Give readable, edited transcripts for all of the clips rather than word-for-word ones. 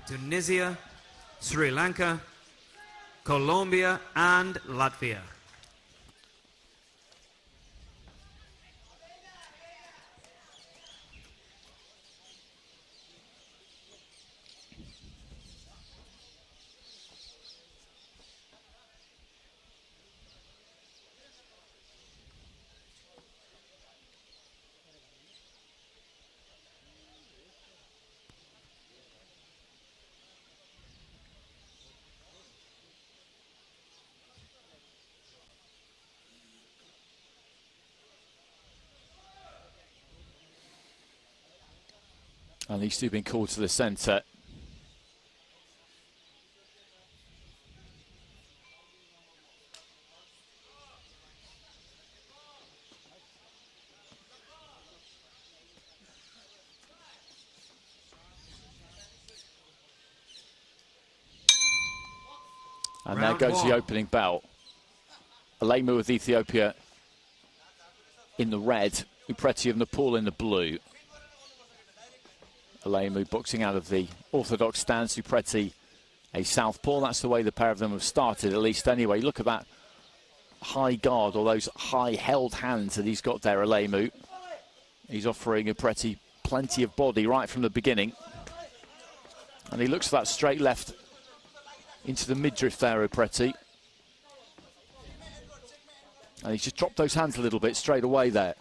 Tunisia, Sri Lanka, Colombia, and Latvia. And these two being called to the centre. And there goes the opening bell. ALEMU of Ethiopia in the red, UPRETI of Nepal in the blue. ALEMU boxing out of the orthodox stance, UPRETI a southpaw. That's the way the pair of them have started, at least anyway. Look at that high guard, or those high held hands that he's got there, ALEMU. He's offering UPRETI plenty of body right from the beginning. And he looks for that straight left into the midriff there, UPRETI. And he's just dropped those hands a little bit straight away there,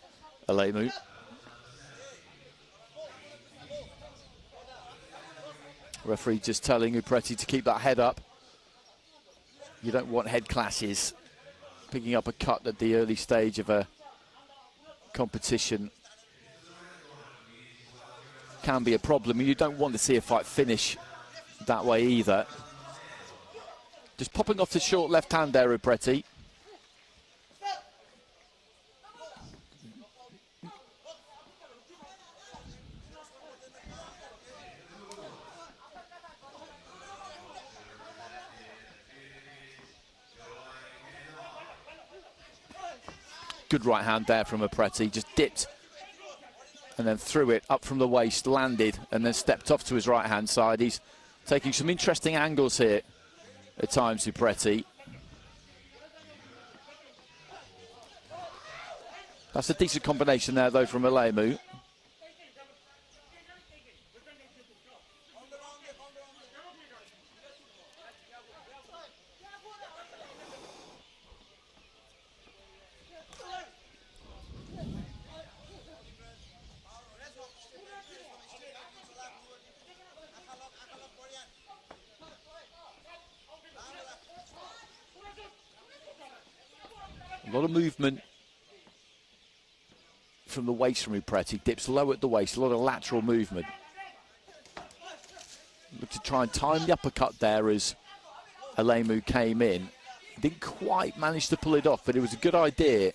ALEMU. Referee just telling UPRETI to keep that head up. You don't want head clashes. Picking up a cut at the early stage of a competition can be a problem. You don't want to see a fight finish that way either. Just popping off the short left hand there, UPRETI. Good right hand there from UPRETI, just dipped and then threw it up from the waist, landed and then stepped off to his right hand side. He's taking some interesting angles here at times, UPRETI. That's a decent combination there though from ALEMU. A lot of movement from the waist from UPRETI. Dips low at the waist, a lot of lateral movement. Look to try and time the uppercut there as ALEMU came in. Didn't quite manage to pull it off, but it was a good idea.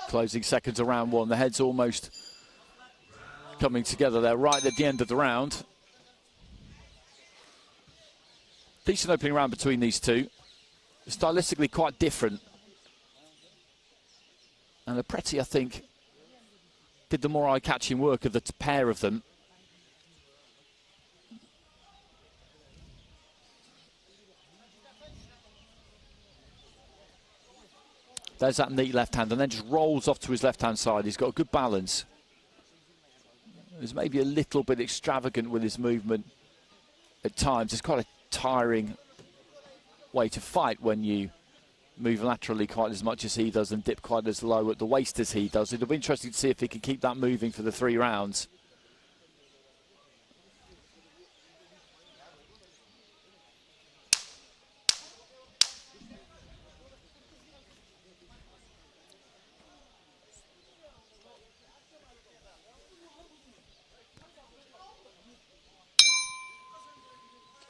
Closing seconds of round one. The head's almost coming together there right at the end of the round. Decent opening round between these two. Stylistically quite different. And UPRETI, I think, did the more eye-catching work of the pair of them. There's that neat left hand, and then just rolls off to his left-hand side. He's got a good balance. He's maybe a little bit extravagant with his movement at times. It's quite a tiring way to fight when you move laterally quite as much as he does and dip quite as low at the waist as he does. It'll be interesting to see if he can keep that moving for the 3 rounds.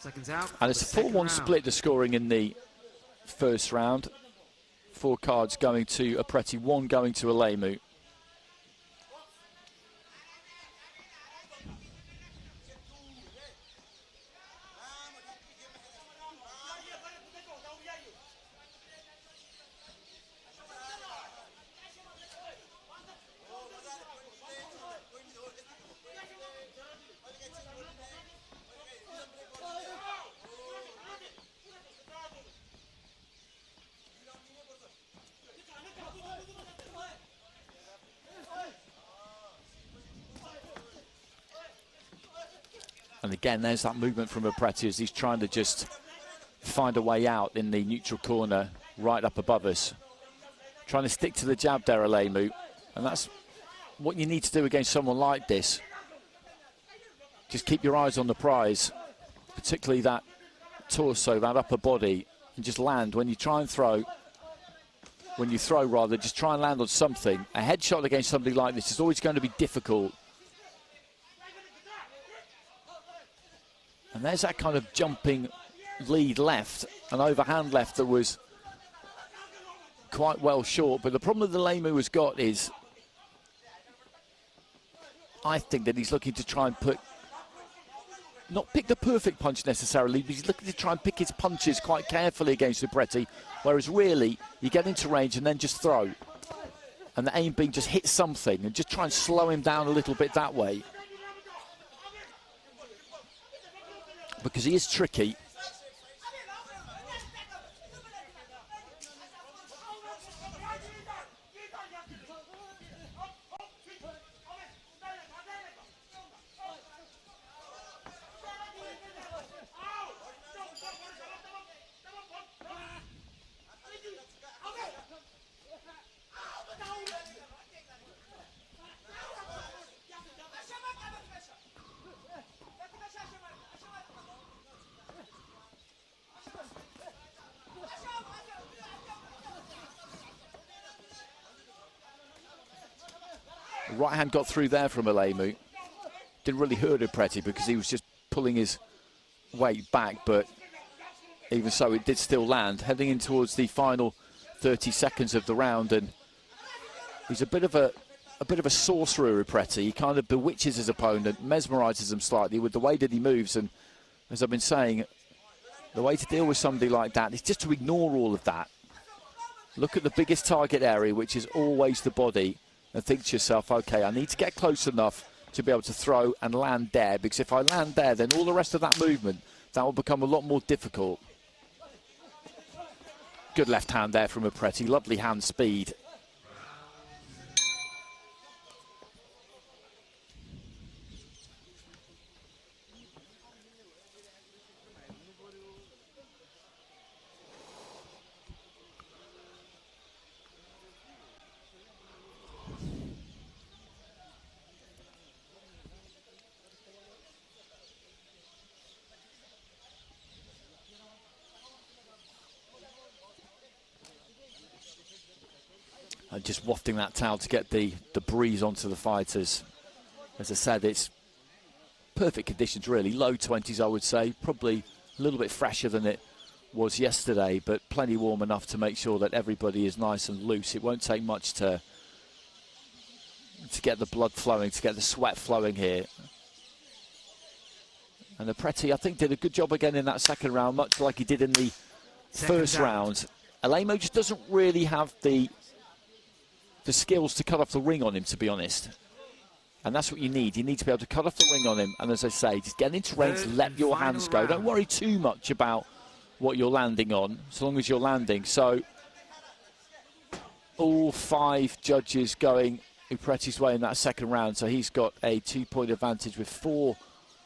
Seconds out. And it's a 4-1 split, the scoring in the first round. 4 cards going to UPRETI, 1 going to ALEMU. And again, there's that movement from UPRETI as he's trying to just find a way out in the neutral corner right up above us. Trying to stick to the jab there, ALEMU. And that's what you need to do against someone like this. Just keep your eyes on the prize, particularly that torso, that upper body, and just land. When you try and throw, just try and land on something. A headshot against somebody like this is always going to be difficult. And there's that kind of jumping lead left, an overhand left that was quite well short. But the problem that ALEMU has got is, I think that he's looking to try and not pick the perfect punch necessarily, but he's looking to try and pick his punches quite carefully against UPRETI, whereas really, you get into range and then just throw. And the aim being just hit something and just try and slow him down a little bit that way. Because he is tricky. Right hand got through there from ALEMU. Didn't really hurt UPRETI because he was just pulling his weight back, but even so, it did still land. Heading in towards the final 30 seconds of the round, and he's a bit of a sorcerer, UPRETI. He kind of bewitches his opponent, mesmerises him slightly with the way that he moves, and as I've been saying, the way to deal with somebody like that is just to ignore all of that. Look at the biggest target area, which is always the body, and think to yourself, okay, I need to get close enough to be able to throw and land there, because if I land there, then all the rest of that movement, that will become a lot more difficult. Good left hand there from UPRETI, lovely hand speed. And just wafting that towel to get the breeze onto the fighters. As I said, it's perfect conditions really, low 20s I would say, probably a little bit fresher than it was yesterday, but plenty warm enough to make sure that everybody is nice and loose. It won't take much to get the blood flowing, to get the sweat flowing here. And UPRETI, I think, did a good job again in that second round, much like he did in the first round. ALEMU just doesn't really have the skills to cut off the ring on him, to be honest. And that's what you need. You need to be able to cut off the ring on him. And as I say, just get into range, let your hands go. Don't worry too much about what you're landing on, so long as you're landing. So all 5 judges going UPRETI's way in that second round. So he's got a 2-point advantage with 4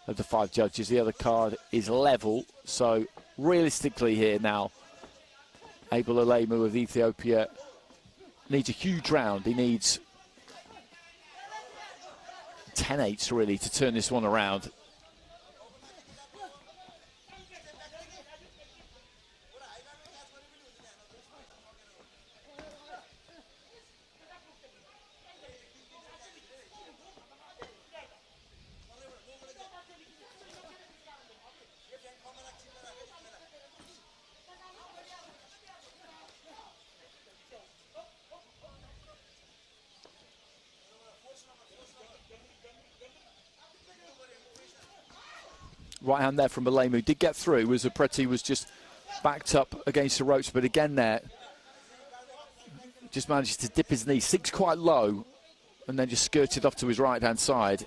of the 5 judges. The other card is level. So realistically here now, Abel ALEMU of Ethiopia needs a huge round. He needs 10-8s really to turn this one around. right hand there from ALEMU. Did get through as UPRETI was just backed up against the ropes, but again there, just manages to dip his knee, sinks quite low, and then just skirted off to his right-hand side.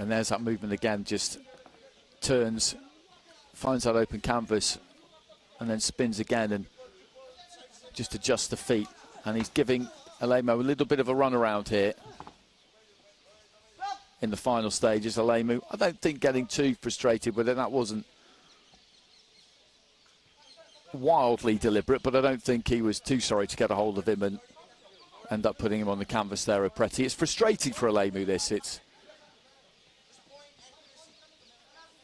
And there's that movement again, just turns, finds that open canvas, and then spins again and just adjusts the feet. And he's giving ALEMU a little bit of a run around here in the final stages. ALEMU, I don't think getting too frustrated with it. That wasn't wildly deliberate, but I don't think he was too sorry to get a hold of him and end up putting him on the canvas there at UPRETI. It's frustrating for ALEMU, this. It's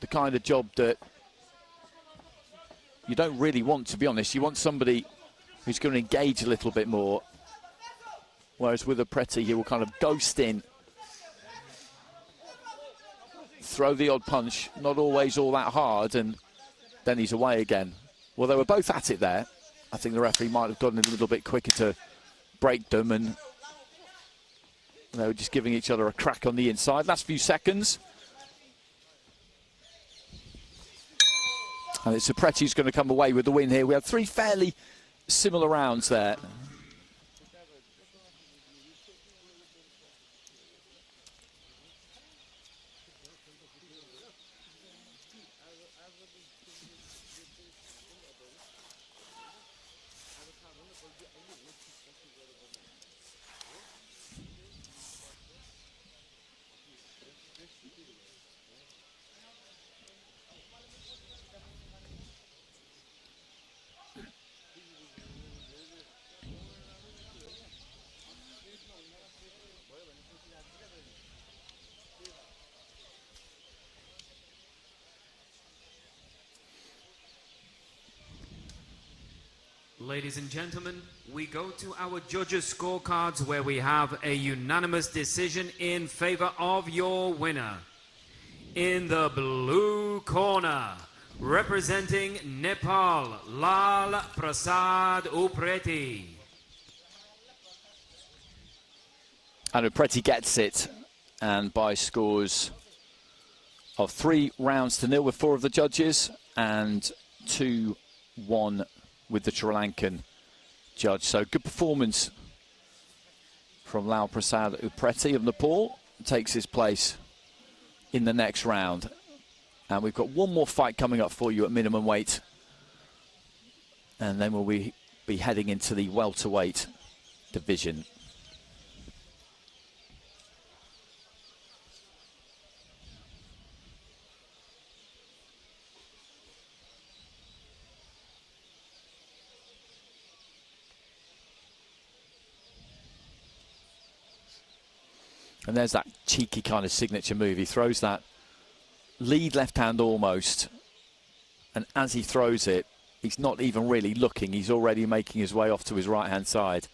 the kind of job that you don't really want, to be honest. You want somebody who's going to engage a little bit more, whereas with UPRETI, he will kind of ghost in, throw the odd punch, not always all that hard, and then he's away again. Well, they were both at it there. I think the referee might have gotten a little bit quicker to break them, and they were just giving each other a crack on the inside. Last few seconds. And it's UPRETI who's going to come away with the win here. We had three fairly similar rounds there. Ladies and gentlemen, we go to our judges' scorecards where we have a unanimous decision in favor of your winner. In the blue corner, representing Nepal, Lal Prasad UPRETI. And UPRETI gets it, and by scores of 3-0 with 4 of the judges and 2-1 with the Sri Lankan judge. So good performance from Lal Prasad UPRETI of Nepal. Takes his place in the next round. And we've got one more fight coming up for you at minimum weight. And then we'll be heading into the welterweight division. And there's that cheeky kind of signature move. He throws that lead left hand almost. And as he throws it, he's not even really looking. He's already making his way off to his right hand side.